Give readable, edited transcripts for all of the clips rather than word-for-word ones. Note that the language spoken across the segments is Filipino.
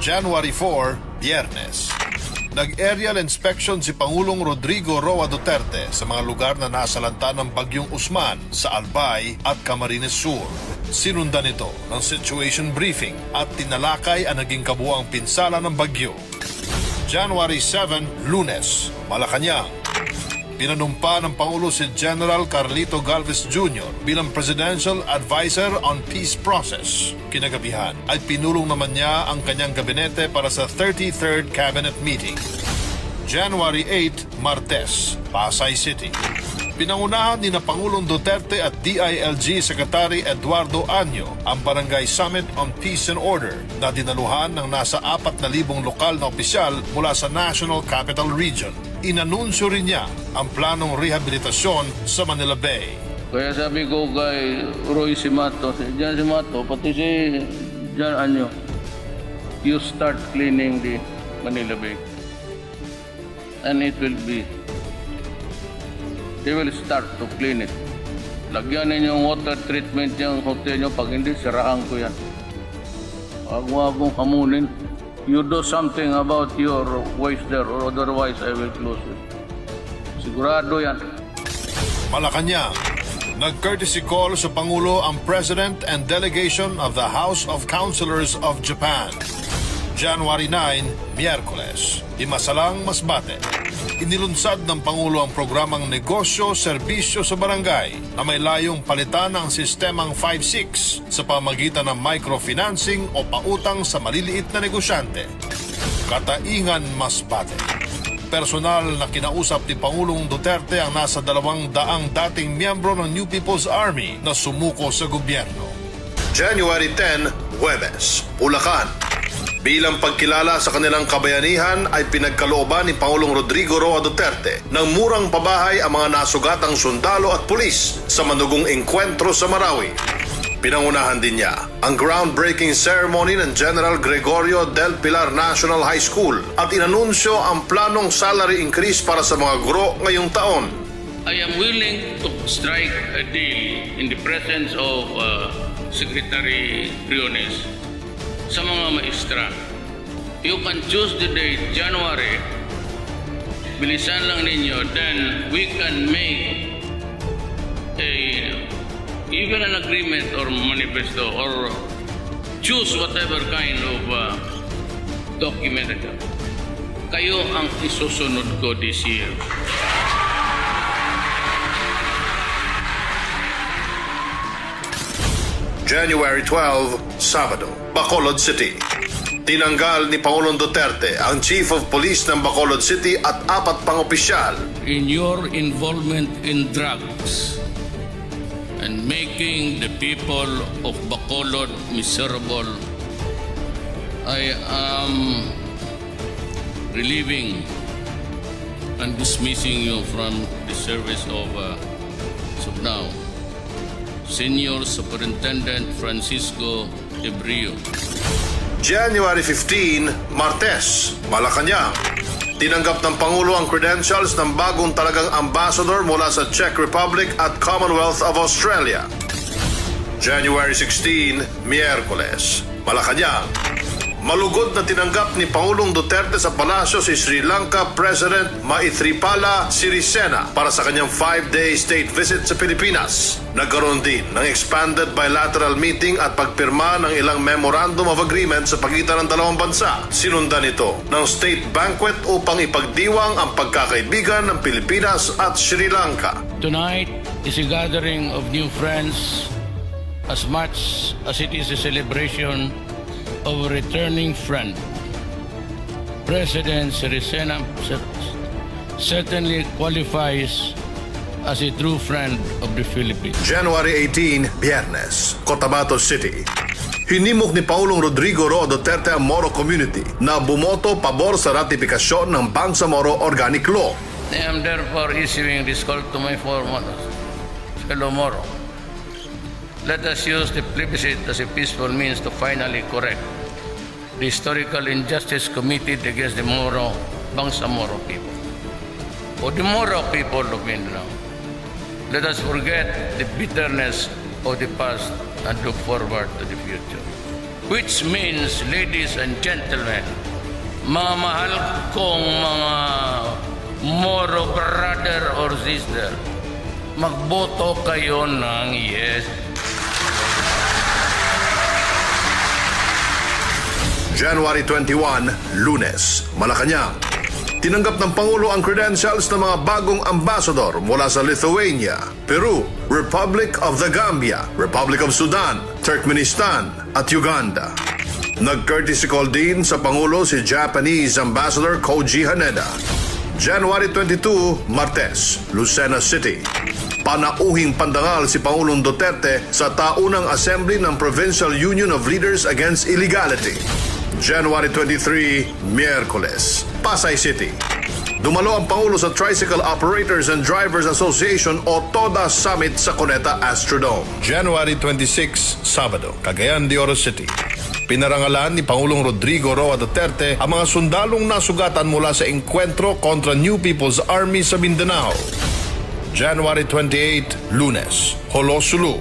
January 4, Biyernes. Nag-aerial inspection si Pangulong Rodrigo Roa Duterte sa mga lugar na nasalanta ng Bagyong Usman sa Albay at Camarines Sur. Sinundan ito ng situation briefing at tinalakay ang naging kabuuang pinsala ng bagyo. January 7, Lunes, Malacanang. Pinanumpa ng Pangulo si General Carlito Galvez Jr. bilang Presidential Advisor on Peace Process. Kinagabihan ay pinulong naman niya ang kanyang gabinete para sa 33rd Cabinet Meeting. January 8, Martes, Pasay City. Pinangunahan ni na Pangulong Duterte at DILG Secretary Eduardo Año ang Barangay Summit on Peace and Order na dinaluhan ng nasa 4,000 lokal na opisyal mula sa National Capital Region. Inanunsyo rin niya ang planong rehabilitasyon sa Manila Bay. Kaya sabi ko kay Roy Simato, si Mato, pati si Jan Anyo, you start cleaning the Manila Bay. And it will be, they will start to clean it. Lagyan ninyo yung water treatment yung hotel nyo, pag hindi, siraan ko yan. Huwag mo akong kamunin. You do something about your waste there or otherwise I will close it. Sigurado yan. Malacanang. Nag-courtesy call sa Pangulo ang President and Delegation of the House of Councilors of Japan. January 9, Miyerkules, Imasalang, Masbate. Inilunsad ng Pangulo ang programang Negosyo-Serbisyo sa Barangay na may layong palitan ang sistemang 5-6 sa pamagitan ng microfinancing o pautang sa maliliit na negosyante. Kataingan, Masbate. Personal na kinausap ni Pangulong Duterte ang nasa 200 dating miyembro ng New People's Army na sumuko sa gobyerno. January 10, Huwebes, Bulacan. Bilang pagkilala sa kanilang kabayanihan ay pinagkalooban ni Pangulong Rodrigo Roa Duterte ng murang pabahay ang mga nasugatang sundalo at pulis sa manugong engkwentro sa Marawi. Pinangunahan din niya ang groundbreaking ceremony ng General Gregorio del Pilar National High School at inanunsyo ang planong salary increase para sa mga guro ngayong taon. I am willing to strike a deal in the presence of Secretary Briones sa mga maestra. You can choose the date, January. Bilisan lang ninyo, then we can make even an agreement or manifesto or choose whatever kind of document. Kayo ang isusunod ko this year. January 12, Sabado, Bacolod City. Tinanggal ni Pangulong Duterte ang Chief of Police ng Bacolod City at 4 pang opisyal. In your involvement in drugs and making the people of Bacolod miserable, I am relieving and dismissing you from the service of now. Senior Superintendent Francisco Ebrio. January 15, Martes, Malacanang. Tinanggap ng Pangulo ang credentials ng bagong talagang ambassador mula sa Czech Republic at Commonwealth of Australia. January 16, Miyerkules, Malacanang. Malugod na tinanggap ni Pangulong Duterte sa palasyo si Sri Lanka President Maithripala Sirisena para sa kanyang 5-day state visit sa Pilipinas. Nagkaroon din ng expanded bilateral meeting at pagpirma ng ilang memorandum of agreement sa pagitan ng dalawang bansa. Sinundan ito ng state banquet upang ipagdiwang ang pagkakaibigan ng Pilipinas at Sri Lanka. Tonight is a gathering of new friends as much as it is a celebration of a returning friend. President Sirisena certainly qualifies as a true friend of the Philippines. January 18, Biyernes, Cotabato City. Hinimok ni Pangulong Rodrigo Roa Duterte ang Moro community na bumoto pabor sa ratifikasyon ng Bangsamoro Organic Law. I am therefore issuing this call to my fellow Moro. Let us use the plebiscite as a peaceful means to finally correct the historical injustice committed against the Bangsamoro people. For the Moro people of Mindanao, let us forget the bitterness of the past and look forward to the future. Which means, ladies and gentlemen, mga mahal kong mga Moro brother or sister, magboto kayo ng yes. January 21, Lunes, Malacanang. Tinanggap ng Pangulo ang credentials ng mga bagong ambassador mula sa Lithuania, Peru, Republic of the Gambia, Republic of Sudan, Turkmenistan at Uganda. Nag-courtesy call din sa Pangulo si Japanese Ambassador Koji Haneda. January 22, Martes, Lucena City. Panauhing pandangal si Pangulong Duterte sa taunang assembly ng Provincial Union of Leaders Against Illegality. January 23, Miyerkules, Pasay City. Dumalo ang Pangulo sa Tricycle Operators and Drivers Association o TODA Summit sa Cuneta Astrodome. January 26, Sabado, Cagayan de Oro City. Pinarangalan ni Pangulong Rodrigo Roa Duterte ang mga sundalong nasugatan mula sa engkwentro kontra New People's Army sa Mindanao. January 28, Lunes, Holosulu.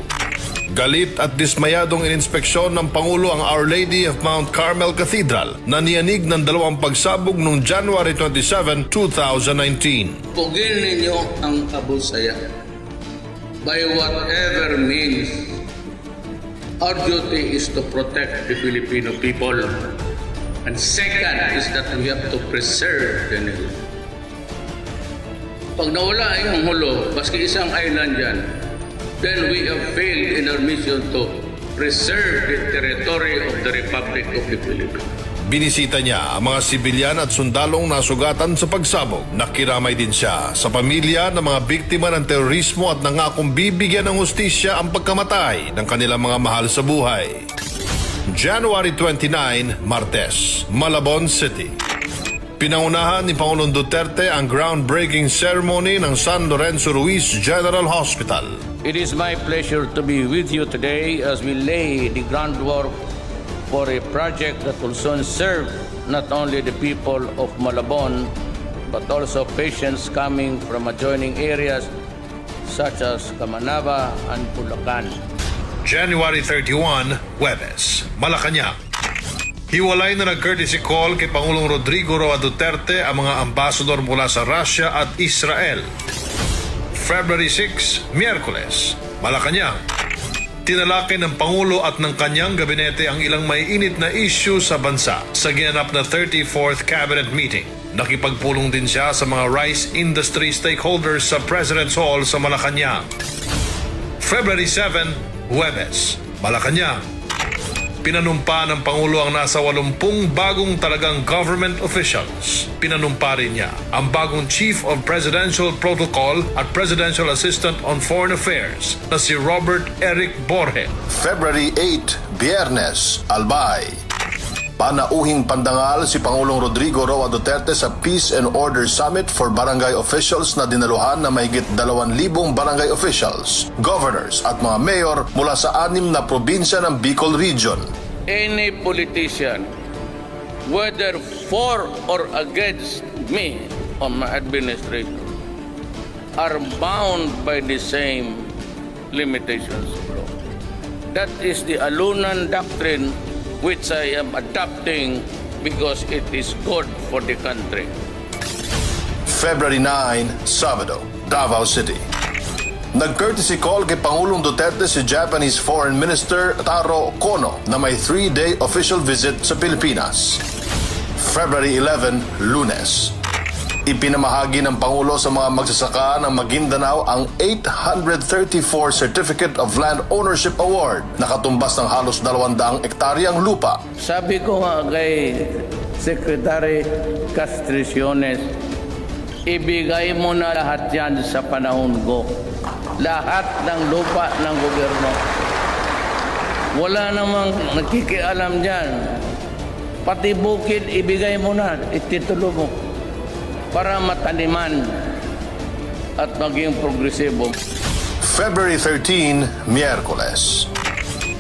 Galit at dismayadong ininspeksyon ng Pangulo ang Our Lady of Mount Carmel Cathedral na niyanig ng dalawang pagsabog noong January 27, 2019. Pugin ninyo ang kabusaya by whatever means. Our duty is to protect the Filipino people. And second is that we have to preserve the nil. Pag nawala yung hulo, baski isang island yan, then we have failed in our mission to preserve the territory of the Republic of the Philippines. Binisita niya ang mga sibilyan at sundalong nasugatan sa pagsabog. Nakiramay din siya sa pamilya ng mga biktima ng terorismo at nangakong bibigyan ng hustisya ang pagkamatay ng kanilang mga mahal sa buhay. January 29, Martes, Malabon City. Pinangunahan ni Pangulong Duterte ang groundbreaking ceremony ng San Lorenzo Ruiz General Hospital. It is my pleasure to be with you today as we lay the groundwork for a project that will soon serve not only the people of Malabon but also patients coming from adjoining areas such as Kamanava and Bulacan. January 31, Huwebes, Malacanang. Hiwalay na nag-courtesy call kay Pangulong Rodrigo Roa Duterte ang mga ambassador mula sa Russia at Israel. February 6, Miyerkules, Malacanang. Tinalakay ng Pangulo at ng kanyang gabinete ang ilang may init na issue sa bansa sa ginanap na 34th Cabinet Meeting. Nakipagpulong din siya sa mga rice industry stakeholders sa President's Hall sa Malacanang. February 7, Huwebes, Malacanang. Pinanumpa ng Pangulo ang nasa 80 bagong talagang government officials. Pinanumpa rin niya ang bagong Chief of Presidential Protocol at Presidential Assistant on Foreign Affairs na si Robert Eric Borge. February 8, Biyernes, Albay. Panauhing pandangal si Pangulong Rodrigo Roa Duterte sa Peace and Order Summit for Barangay Officials na dinaluhan na mahigit 2,000 barangay officials, governors at mga mayor mula sa 6 na probinsya ng Bicol Region. Any politician, whether for or against me or my administration, are bound by the same limitations of law. That is the Alunan doctrine which I am adopting because it is good for the country. February 9, Sabado, Davao City. Nag-courtesy call kay Pangulong Duterte si Japanese Foreign Minister Taro Kono na may 3-day official visit sa Pilipinas. February 11, Lunes. Ipinamahagi ng Pangulo sa mga magsasaka ng Maguindanao ang 834 Certificate of Land Ownership Award na katumbas ng halos 200 ektaryang lupa. Sabi ko nga kay Secretary Castriciones, ibigay mo na lahat yan sa panahon ko. Lahat ng lupa ng gobyerno. Wala namang nakikialam dyan. Pati bukid, ibigay mo na, ititulo mo para mataniman at maging progresibo. February 13, Miyerkules.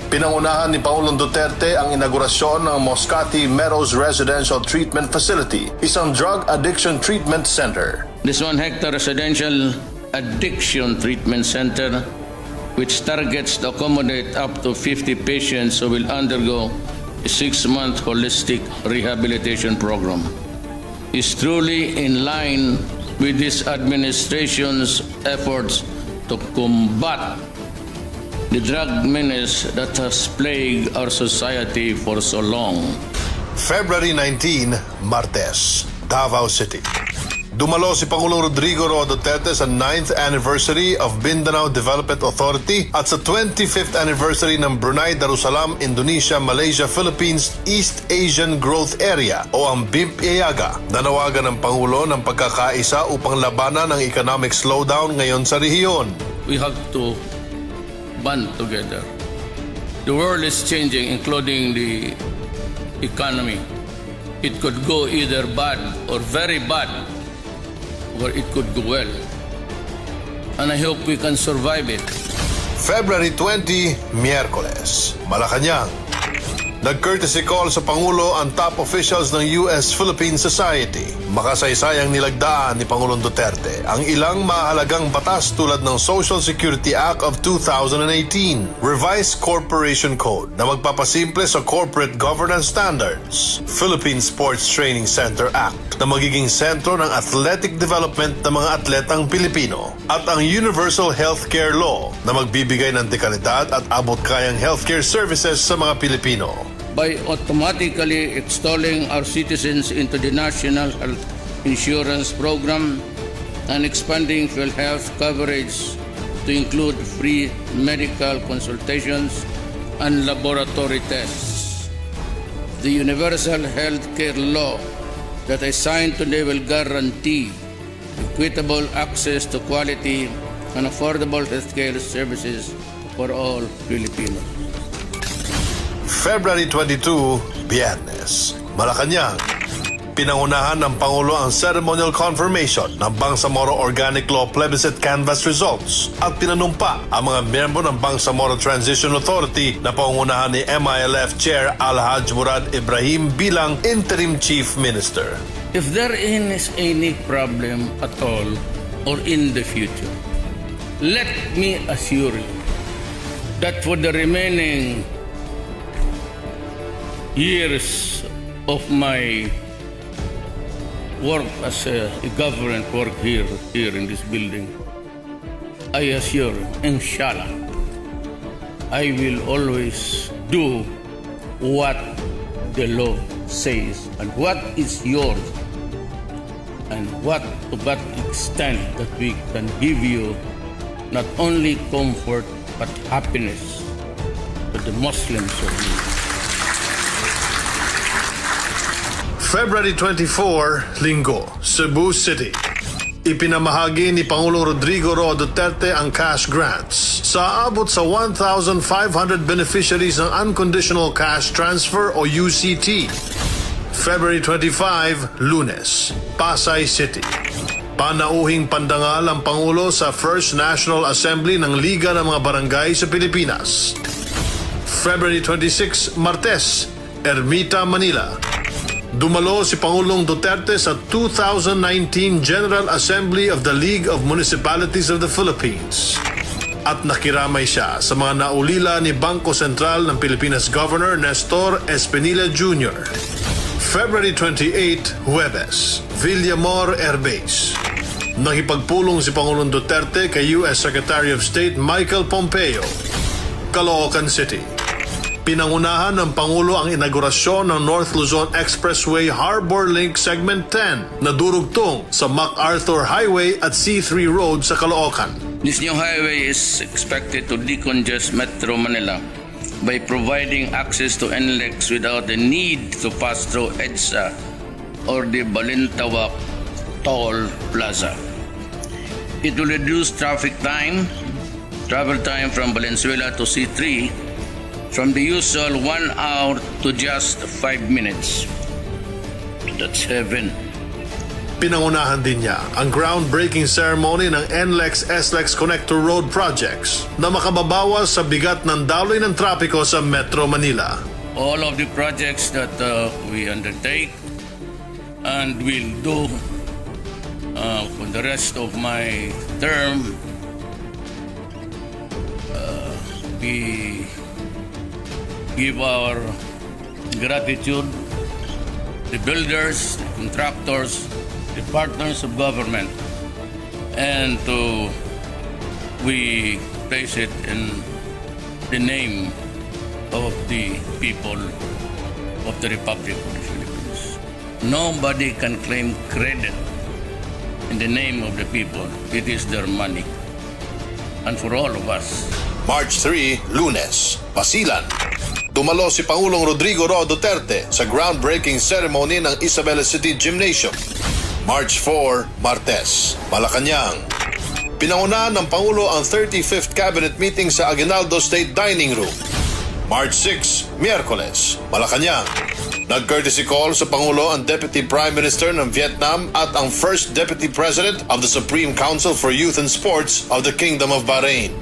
Pinangunahan ni Pangulong Duterte ang inaugurasyon ng Moscati Meadows Residential Treatment Facility, isang drug addiction treatment center. This 1-hectare residential addiction treatment center, which targets to accommodate up to 50 patients who will undergo a 6-month holistic rehabilitation program, is truly in line with this administration's efforts to combat the drug menace that has plagued our society for so long. February 19, Martes, Davao City. Dumalo si Pangulong Rodrigo Roa Duterte sa 9th anniversary of Mindanao Development Authority at sa 25th anniversary ng Brunei Darussalam Indonesia Malaysia Philippines East Asian Growth Area o ang BIMP-EAGA. Nanawagan ng Pangulo ng pagkakaisa upang labanan ang economic slowdown ngayon sa rehiyon. We have to band together. The world is changing, including the economy. It could go either bad or very bad, or it could go well. And I hope we can survive it. February 20, Miyerkules, Malacanang. Nag-courtesy call sa Pangulo ang top officials ng U.S.-Philippine Society. Makasaysayang nilagdaan ni Pangulong Duterte ang ilang mahalagang batas tulad ng Social Security Act of 2018, Revised Corporation Code na magpapasimple sa corporate governance standards, Philippine Sports Training Center Act na magiging sentro ng athletic development ng mga atletang Pilipino, at ang Universal Healthcare Law na magbibigay ng dekalidad at abot-kayang healthcare services sa mga Pilipino. By automatically extolling our citizens into the National Health Insurance Program and expanding PhilHealth coverage to include free medical consultations and laboratory tests. The Universal Healthcare Law that I signed today will guarantee equitable access to quality and affordable healthcare services for all Filipinos. February 22, Biyernes, Malacanang. Pinangunahan ng Pangulo ang ceremonial confirmation ng Bangsamoro Organic Law Plebiscite Canvass results at pinanumpa ang mga miyembro ng Bangsamoro Transition Authority na pangunahan ni MILF Chair Alhaj Murad Ibrahim bilang Interim Chief Minister. If there is any problem at all or in the future, let me assure you that for the remaining years of my work as a government work here in this building, I assure, inshallah, I will always do what the law says and what is yours, and what to that extent that we can give you not only comfort but happiness to the Muslims of you. February 24, Linggo, Cebu City. Ipinamahagi ni Pangulong Rodrigo Roa Duterte ang cash grants sa abot sa 1,500 beneficiaries ng Unconditional Cash Transfer o UCT. February 25, Lunes, Pasay City. Panauhing pandangal ang Pangulo sa First National Assembly ng Liga ng mga Barangay sa Pilipinas. February 26, Martes, Ermita, Manila. Dumalo si Pangulong Duterte sa 2019 General Assembly of the League of Municipalities of the Philippines. At nakiramay siya sa mga naulila ni Bangko Sentral ng Pilipinas Governor Nestor Espinilla Jr. February 28, Huwebes, Villamor Air Base. Nakipagpulong si Pangulong Duterte kay U.S. Secretary of State Michael Pompeo. Caloocan City. Pinangunahan ng Pangulo ang inaugurasyon ng North Luzon Expressway Harbor Link Segment 10 na durugtong sa MacArthur Highway at C3 Road sa Caloocan. This new highway is expected to decongest Metro Manila by providing access to NLEX without the need to pass through EDSA or the Balintawak Toll Plaza. It will reduce travel time from Valenzuela to C3 from the usual 1 hour to just 5 minutes. That's heaven. Pinangunahan din niya ang groundbreaking ceremony ng NLEX-SLEX Connector Road projects na makababawas sa bigat ng daloy ng trapiko sa Metro Manila. All of the projects that we undertake and will do for the rest of my term, we give our gratitude to the builders, the contractors, the partners of government, and we place it in the name of the people of the Republic of the Philippines. Nobody can claim credit in the name of the people. It is their money. And for all of us. March 3, Lunes, Basilan. Dumalo si Pangulong Rodrigo Roa Duterte sa groundbreaking ceremony ng Isabela City Gymnasium. March 4, Martes, Malacanang. Pinangunahan ng Pangulo ang 35th Cabinet Meeting sa Aguinaldo State Dining Room. March 6, Miyerkules, Malacanang. Nag-courtesy call sa Pangulo ang Deputy Prime Minister ng Vietnam at ang First Deputy President of the Supreme Council for Youth and Sports of the Kingdom of Bahrain.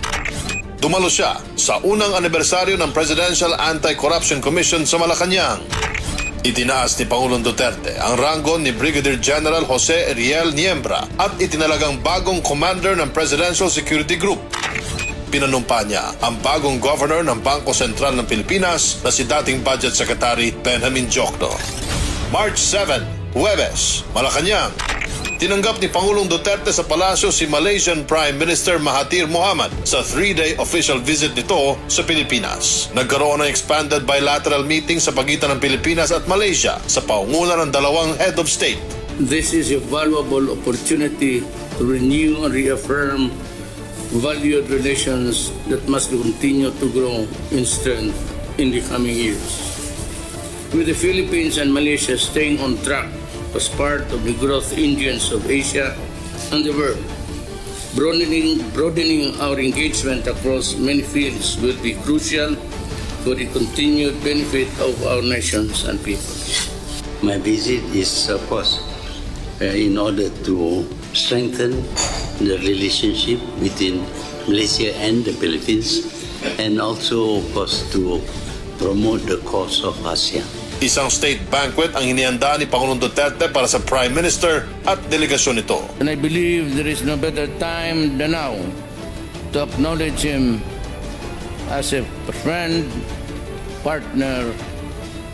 Dumalo siya sa unang anibersaryo ng Presidential Anti-Corruption Commission sa Malacanang. Itinaas ni Pangulong Duterte ang ranggo ni Brigadier General Jose Ariel Niembra at itinalagang bagong commander ng Presidential Security Group. Pinanumpa niya ang bagong governor ng Bangko Sentral ng Pilipinas na si dating Budget Secretary Benjamin Jokno. March 7, Huwebes, Malacanang. Tinanggap ni Pangulong Duterte sa palasyo si Malaysian Prime Minister Mahathir Mohamad sa 3-day official visit nito sa Pilipinas. Nagkaroon ng expanded bilateral meeting sa pagitan ng Pilipinas at Malaysia sa paunguna ng dalawang head of state. This is a valuable opportunity to renew and reaffirm valued relations that must continue to grow in strength in the coming years. With the Philippines and Malaysia staying on track as part of the growth engines of Asia and the world, broadening our engagement across many fields will be crucial for the continued benefit of our nations and people. My visit is, of course, in order to strengthen the relationship between Malaysia and the Philippines, and also, of course, to promote the cause of ASEAN. Isang state banquet ang inihanda ni Pangulong Duterte para sa Prime Minister at delegasyon nito. And I believe there is no better time than now to acknowledge him as a friend, partner,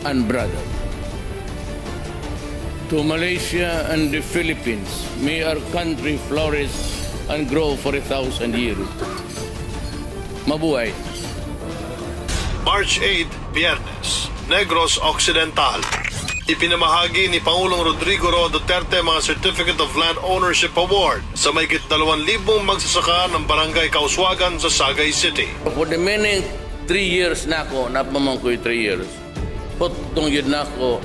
and brother. To Malaysia and the Philippines, may our country flourish and grow for 1,000 years. Mabuhay. March 8, Biyernes, Negros Occidental. Ipinamahagi ni Pangulong Rodrigo Roa Duterte mga Certificate of Land Ownership Award sa mahigit 2,000 magsasaka ng Barangay Kauswagan sa Sangkay City. For the many 3 years na ako, napamangkoy 3 years, putong yun na ako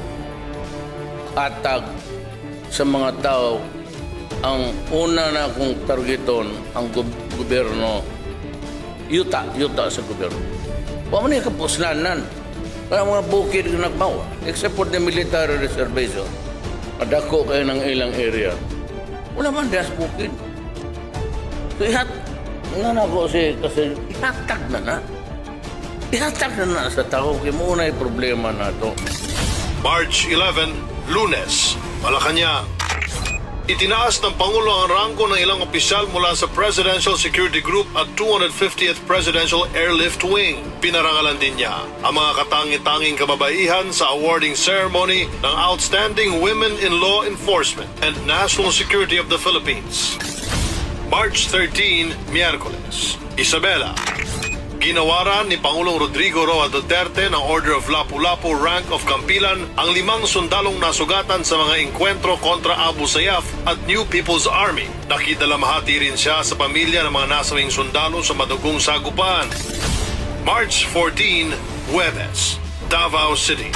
atag sa mga tao. Ang una na akong targeton, ang gobyerno, yuta sa gobyerno. Paano yung kapuslanan? Kaya mga bukid na nagbawa, except for the military reservation. Adako kayo ng ilang area. Wala man das bukid. So ihatag na. Ihatag na sa tao. Kaya muna yung problema na ito. March 11, Lunes, Malacanang. Itinaas ng Pangulo ang ranggo ng ilang opisyal mula sa Presidential Security Group at 250th Presidential Airlift Wing. Pinarangalan din niya ang mga katangi-tanging kababaihan sa awarding ceremony ng Outstanding Women in Law Enforcement and National Security of the Philippines. March 13, Miyerkules, Isabela. Ginawaran ni Pangulong Rodrigo Roa Duterte ng Order of Lapu-Lapu Rank of Kampilan ang 5 sundalong nasugatan sa mga engkwentro kontra Abu Sayyaf at New People's Army. Nakidalamhati rin siya sa pamilya ng mga nasawing sundalo sa madugong sagupaan. March 14, Huwebes, Davao City.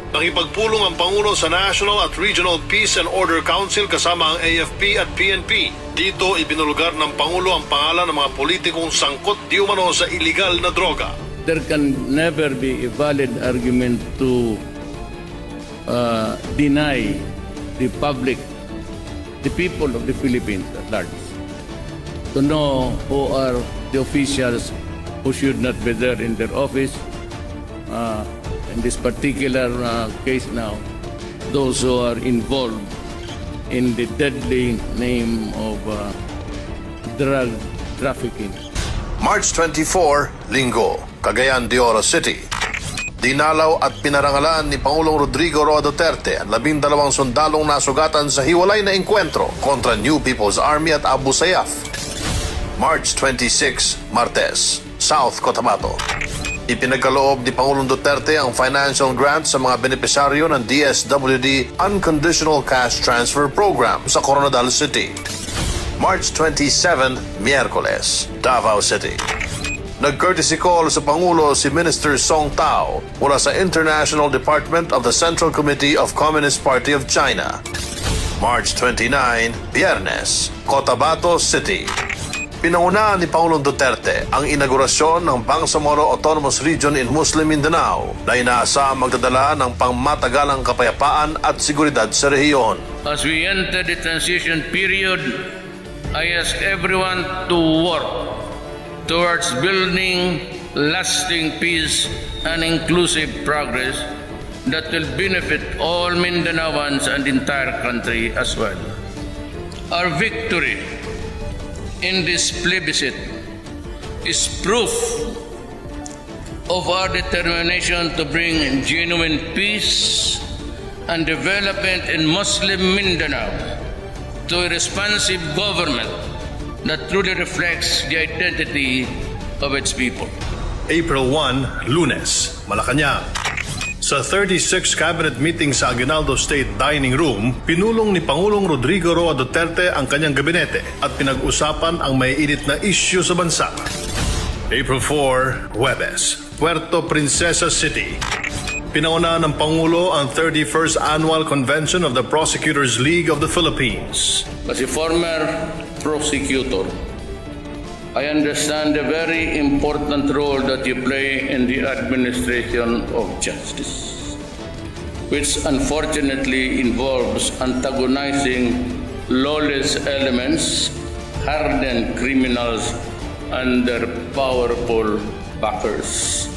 Nakipagpulong ang Pangulo sa National at Regional Peace and Order Council kasama ang AFP at PNP. Dito ibinulugar ng Pangulo ang pangalan ng mga politikong sangkot di umano sa iligal na droga. there can never be a valid argument to deny the public, the people of the Philippines at large, to know who are the officials who should not be there in their office. In this particular case now, those who are involved in the deadly name of drug trafficking. March 24, Linggo, Cagayan de Oro City. Dinalaw at pinarangalan ni Pangulong Rodrigo Roa Duterte ang 12 sundalong nasugatan sa hiwalay na engkwentro kontra New People's Army at Abu Sayyaf. March 26, Martes, South Cotabato. Ipinagkaloob ni Pangulong Duterte ang financial grant sa mga benepisyaryo ng DSWD Unconditional Cash Transfer Program sa Coronadal City. March 27, Miyerkules, Davao City. Nag-courtesy call sa Pangulo si Minister Song Tao mula sa International Department of the Central Committee of Communist Party of China. March 29, Biyernes, Cotabato City. Pinangunahan ni Pangulong Duterte ang inaugurasyon ng Bangsamoro Autonomous Region in Muslim Mindanao na inaasahang magdadala ng pangmatagalang kapayapaan at seguridad sa rehiyon. As we enter the transition period, I ask everyone to work towards building lasting peace and inclusive progress that will benefit all Mindanaoans and the entire country as well. Our victory in this plebiscite is proof of our determination to bring genuine peace and development in Muslim Mindanao to a responsive government that truly reflects the identity of its people. April 1, Lunes, Malacanang. Sa 36th Cabinet meeting sa Aguinaldo State Dining Room, pinulong ni Pangulong Rodrigo Roa Duterte ang kanyang gabinete at pinag-usapan ang may init na issue sa bansa. April 4, Huwebes, Puerto Princesa City. Pinaunahan ng Pangulo ang 31st Annual Convention of the Prosecutors League of the Philippines. As a former prosecutor, I understand the very important role that you play in the administration of justice, which unfortunately involves antagonizing lawless elements, hardened criminals, and their powerful backers.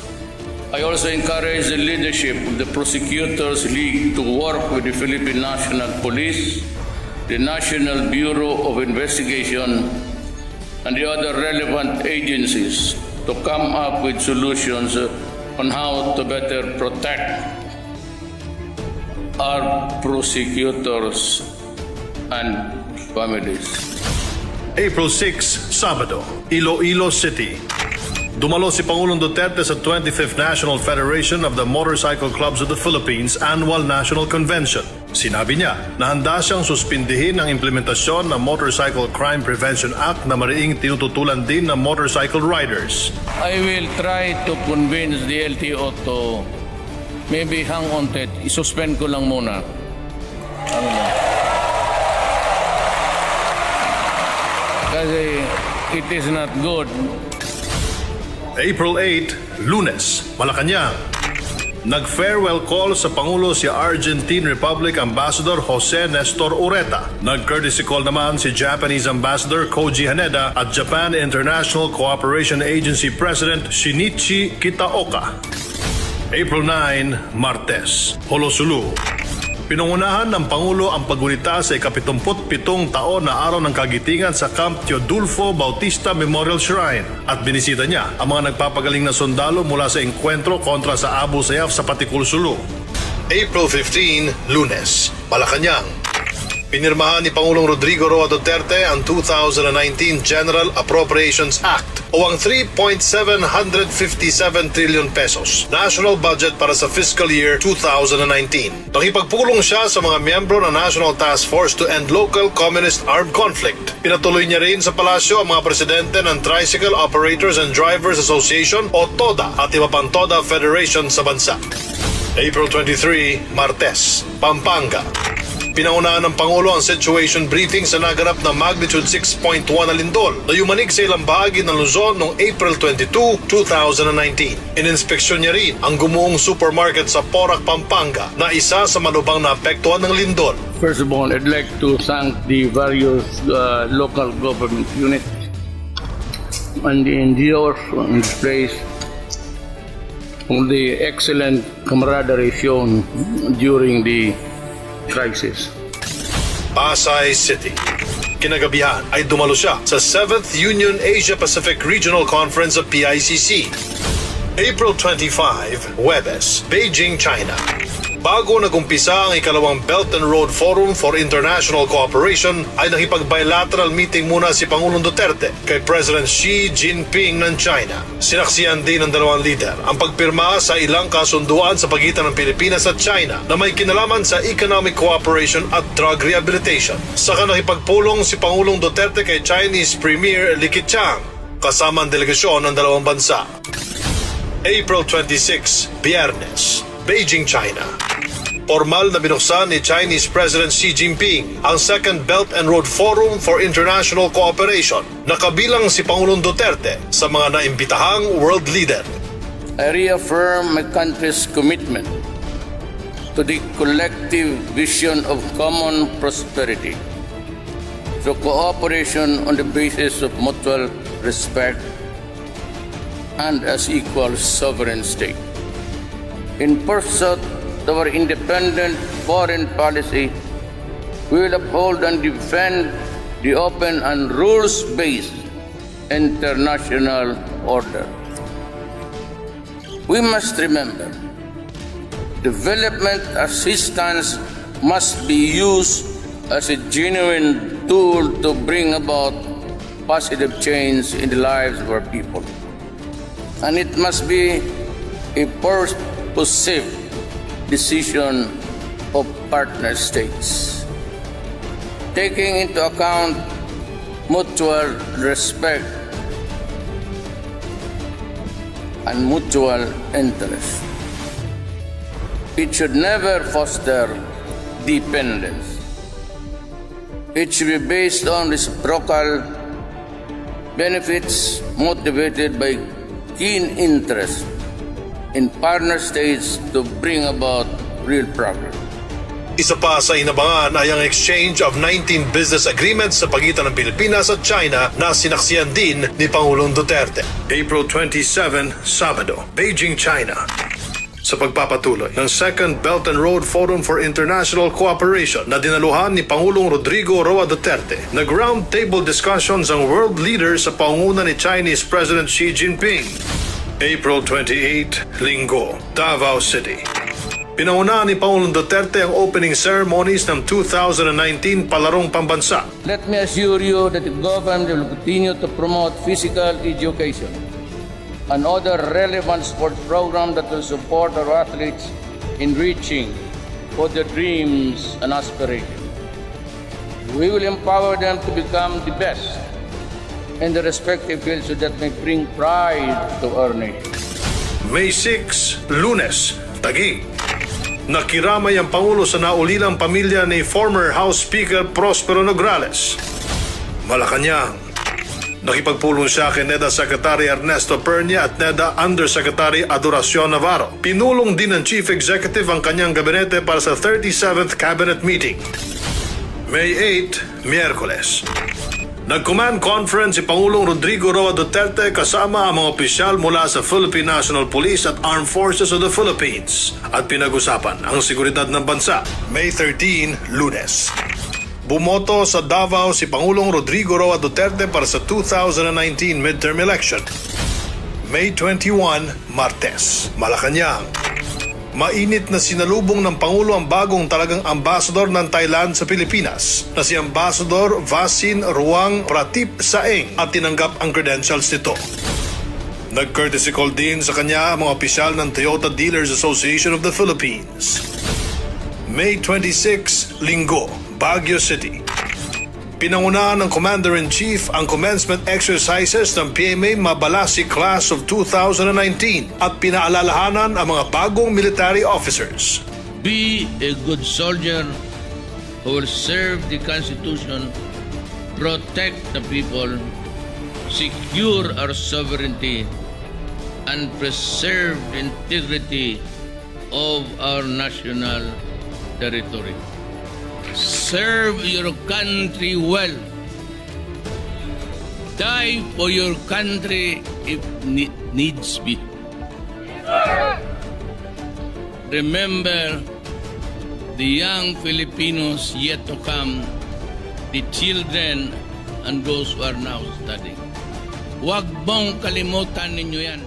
I also encourage the leadership of the Prosecutors League to work with the Philippine National Police, the National Bureau of Investigation, and the other relevant agencies to come up with solutions on how to better protect our prosecutors and families. April 6, Sabado, Iloilo City. Dumalo si Pangulong Duterte sa 25th National Federation of the Motorcycle Clubs of the Philippines Annual National Convention. Sinabi niya na handa siyang suspindihin ang implementasyon ng Motorcycle Crime Prevention Act na mariing tinututulan din ng motorcycle riders. I will try to convince the LTO to maybe hang on to it. I-suspend ko lang muna. Kasi it is not good. April 8, Lunes, Malacanang. Nag-farewell call sa Pangulo si Argentine Republic Ambassador Jose Nestor Ureta. Nag-courtesy call naman si Japanese Ambassador Koji Haneda at Japan International Cooperation Agency President Shinichi Kitaoka. April 9, Martes, Holosulu. Pinangunahan ng Pangulo ang paggunita sa 77 taon na araw ng kagitingan sa Camp Tulfo Bautista Memorial Shrine at binisita niya ang mga nagpapagaling na sundalo mula sa engkwentro kontra sa Abu Sayyaf sa Patikul Sulu. April 15, Lunes, Malacanang. Pinirmahan ni Pangulong Rodrigo Roa Duterte ang 2019 General Appropriations Act o ang 3.757 trillion pesos national budget para sa fiscal year 2019. Nakipagpulong siya sa mga miyembro ng National Task Force to End Local Communist Armed Conflict. Pinatuloy niya rin sa palasyo ang mga presidente ng Tricycle Operators and Drivers Association o TODA at iba pang TODA Federation sa bansa. April 23, Martes, Pampanga. Pinaunahan ng Pangulo ang situation briefing sa naganap na magnitude 6.1 na lindol na yumanig sa ilang bahagi ng Luzon noong April 22, 2019. Ininspeksyon niya rin ang gumuong supermarket sa Porac, Pampanga na isa sa malubhang naapektuhan ng lindol. First of all, I'd like to thank the various local government units and the NGOs in this place for the excellent camaraderie shown during the crisis. Pasay City. Kinagabihan ay dumalo siya sa 7th Union Asia-Pacific Regional Conference of PICC. April 25, Huwebes, Beijing, China. Bago nagumpisa ang ikalawang Belt and Road Forum for International Cooperation ay nakipag-bilateral meeting muna si Pangulong Duterte kay President Xi Jinping ng China. Sinaksihan din ng dalawang lider ang pagpirma sa ilang kasunduan sa pagitan ng Pilipinas at China na may kinalaman sa economic cooperation at drug rehabilitation. Saka nakipagpulong si Pangulong Duterte kay Chinese Premier Li Keqiang kasama ang delegasyon ng dalawang bansa. April 26, Biyernes, Beijing, China. Formal na binuksan ni Chinese President Xi Jinping ang Second Belt and Road Forum for International Cooperation na kabilang si Pangulong Duterte sa mga naimbitahang world leader. I reaffirm my country's commitment to the collective vision of common prosperity through cooperation on the basis of mutual respect and as equal sovereign state. In pursuit of our independent foreign policy, we will uphold and defend the open and rules-based international order. We must remember, development assistance must be used as a genuine tool to bring about positive change in the lives of our people. And it must be a purposive decision of partner states, taking into account mutual respect and mutual interest. It should never foster dependence. It should be based on reciprocal benefits motivated by keen interest in partner states to bring about real progress. Isa pa sa inabangan ay ang exchange of 19 business agreements sa pagitan ng Pilipinas at China na sinaksihan din ni Pangulong Duterte. April 27, Sabado, Beijing, China. Sa pagpapatuloy ng Second Belt and Road Forum for International Cooperation na dinaluhan ni Pangulong Rodrigo Roa Duterte, nag-round table discussions ang world leaders sa pangunguna ni Chinese President Xi Jinping. April 28, Linggo, Davao City. Pinaunahan ni Pangulong Duterte ang opening ceremonies ng 2019 Palarong Pambansa. Let me assure you that the government will continue to promote physical education and other relevant sports programs that will support our athletes in reaching for their dreams and aspirations. We will empower them to become the best in the respective fields so that may bring pride to our nation. May 6, Lunes, Taguig. Nakiramay ang Pangulo sa naulilang pamilya ni former House Speaker Prospero Nograles. Malacanang. Nakipagpulong siya kay NEDA Secretary Ernesto Pernia at NEDA Undersecretary Adoracion Navarro. Pinulong din ng Chief Executive ang kanyang gabinete para sa 37th Cabinet Meeting. May 8, Miyerkules. Nag-command conference si Pangulong Rodrigo Roa Duterte kasama ang mga opisyal mula sa Philippine National Police at Armed Forces of the Philippines at pinag-usapan ang seguridad ng bansa. May 13, Lunes. Bumoto sa Davao si Pangulong Rodrigo Roa Duterte para sa 2019 midterm election. May 21, Martes, Malacanang. Mainit na sinalubong ng Pangulo ang bagong talagang ambassador ng Thailand sa Pilipinas na si Ambassador Vasin Ruang Pratip Saeng at tinanggap ang credentials nito. Nag-courtesy call din sa kanya ang mga opisyal ng Toyota Dealers Association of the Philippines. May 26, Linggo, Baguio City. Pinangunahan ng Commander-in-Chief ang commencement exercises ng PMA Mabalasi Class of 2019 at pinaalalahanan ang mga bagong military officers. Be a good soldier who will serve the Constitution, protect the people, secure our sovereignty, and preserve the integrity of our national territory. Serve your country well. Die for your country if needs be. Remember the young Filipinos yet to come, the children and those who are now studying. Huwag mong kalimutan ninyo yan.